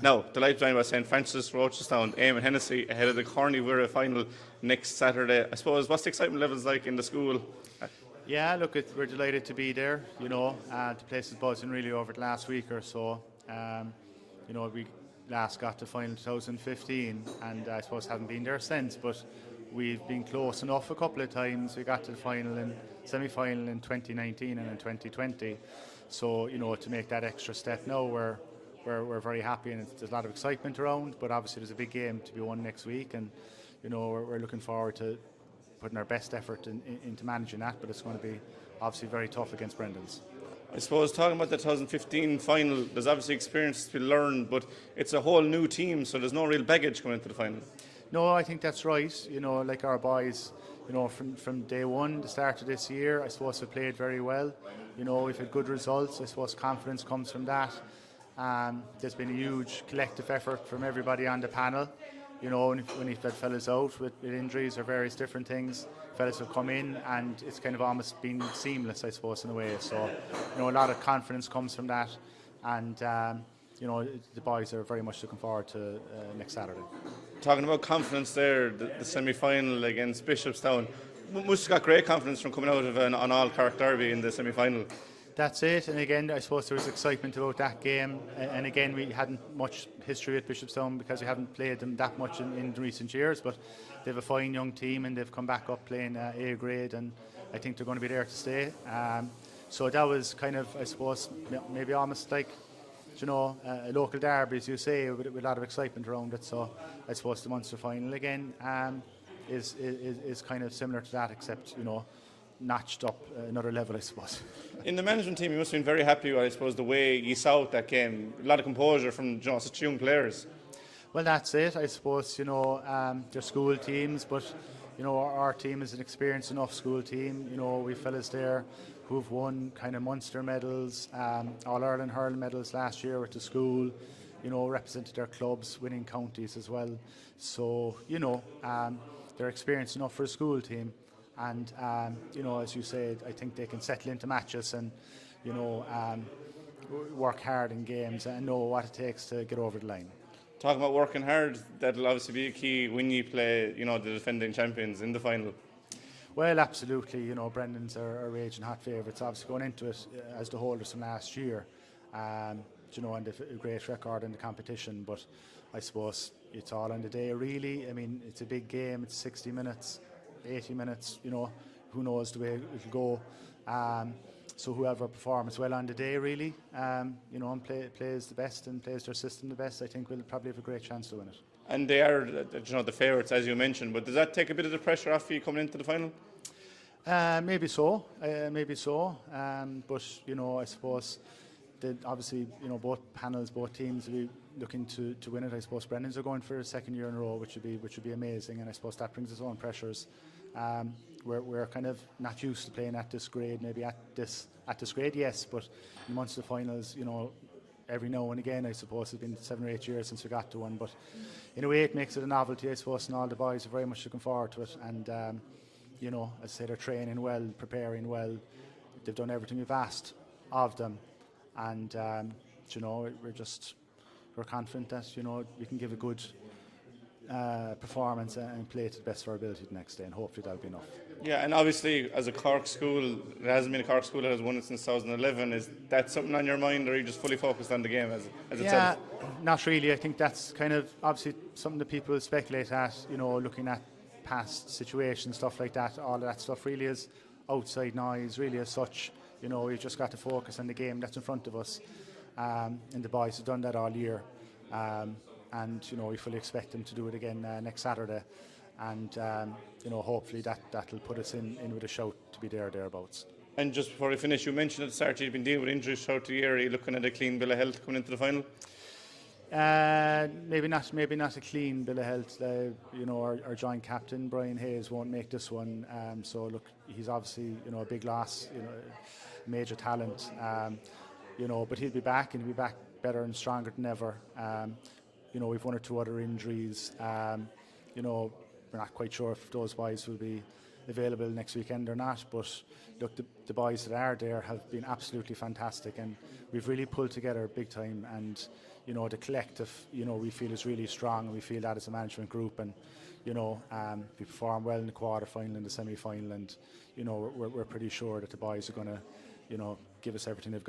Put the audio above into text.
Now, delighted joined by St Francis, Rochestown, Eamonn, Hennessy ahead of the Mhuiri final next Saturday. I suppose, what's the excitement levels like in the school? Yeah, look, we're delighted to be there. The place is buzzing really over the last week or so. We last got to final 2015, and I suppose haven't been there since. But we've been close enough a couple of times. We got to the final and semi-final in 2019 and in 2020. So to make that extra step now, we're very happy, and there's a lot of excitement around. But obviously, there's a big game to be won next week, and we're looking forward to putting our best effort into managing that. But it's going to be obviously very tough against Brendans. I suppose talking about the 2015 final, there's obviously experience to be learned, but it's a whole new team, so there's no real baggage coming into the final. No, I think that's right. Like our boys, from day one, the start of this year, I suppose we played very well. We've had good results. I suppose confidence comes from that. There's been a huge collective effort from everybody on the panel. When you've had fellas out with injuries or various different things, fellas have come in, and it's kind of almost been seamless, I suppose, in a way. So, a lot of confidence comes from that, and the boys are very much looking forward to next Saturday. Talking about confidence there, the semi-final against Bishopstown, must have got great confidence from coming out of an all-Cork derby in the semi-final. That's it, and again, I suppose there was excitement about that game, and again, we hadn't much history with Bishopstown because we haven't played them that much in recent years, but they have a fine young team, and they've come back up playing A grade, and I think they're going to be there to stay. So that was kind of, I suppose, maybe almost like, a local derby, as you say, with a lot of excitement around it. So I suppose the Munster final again is kind of similar to that, except, notched up another level, I suppose. In the management team, you must have been very happy, I suppose, the way you saw that game. A lot of composure from such young players. Well, that's it, I suppose. They're school teams, but our team is an experienced enough school team. We've fellas there who've won kind of Munster medals, All-Ireland hurling medals last year with the school. Represented their clubs, winning counties as well. So they're experienced enough for a school team. And, as you said, I think they can settle into matches and, work hard in games and know what it takes to get over the line. Talking about working hard, that'll obviously be a key when you play, the defending champions in the final. Well, absolutely. Brendans are raging hot favourites, obviously going into it as the holders from last year. And they've a great record in the competition, but I suppose it's all on the day, really. I mean, it's a big game, it's 60 minutes. 80 minutes, who knows the way it'll go. So whoever performs well on the day, really, and plays the best and plays their system the best, I think will probably have a great chance to win it. And they are, the favourites, as you mentioned, but does that take a bit of the pressure off you coming into the final? Maybe so. But, I suppose that obviously, both panels, both teams will be looking to win it. I suppose Brendans are going for a second year in a row, which would be amazing, and I suppose that brings its own pressures. We're kind of not used to playing at this grade, maybe at this grade, yes, but in Munster finals, every now and again, I suppose it's been 7 or 8 years since we got to one, but in a way it makes it a novelty, I suppose, and all the boys are very much looking forward to it. And as I say, they're training well, preparing well. They've done everything we've asked of them, and we're confident that we can give a good performance and play to the best of our ability the next day, and hopefully that'll be enough. Yeah, and obviously as a Cork school, there hasn't been a Cork school that has won it since 2011. Is that something on your mind, or are you just fully focused on the game as itself? Yeah, not really. I think that's kind of obviously something that people speculate at, looking at past situations, stuff like that. All of that stuff really is outside noise, really, as such. We've just got to focus on the game that's in front of us, and the boys have done that all year. And we fully expect them to do it again next Saturday, and hopefully that'll put us in with a shout to be thereabouts. And just before we finish, you mentioned at the start you've been dealing with injuries throughout the year. Are you looking at a clean bill of health coming into the final? Maybe not a clean bill of health. Our joint captain Brian Hayes won't make this one. So look, he's obviously a big loss, major talent. But he'll be back, and he'll be back better and stronger than ever. We've 1 or 2 other injuries. We're not quite sure if those boys will be available next weekend or not. But look, the boys that are there have been absolutely fantastic, and we've really pulled together big time. And you know, the collective, you know, we feel is really strong, and we feel that as a management group. And you know, we performed well in the quarter-final and the semi-final, and you know, we're pretty sure that the boys are going to, you know, give us everything they've got.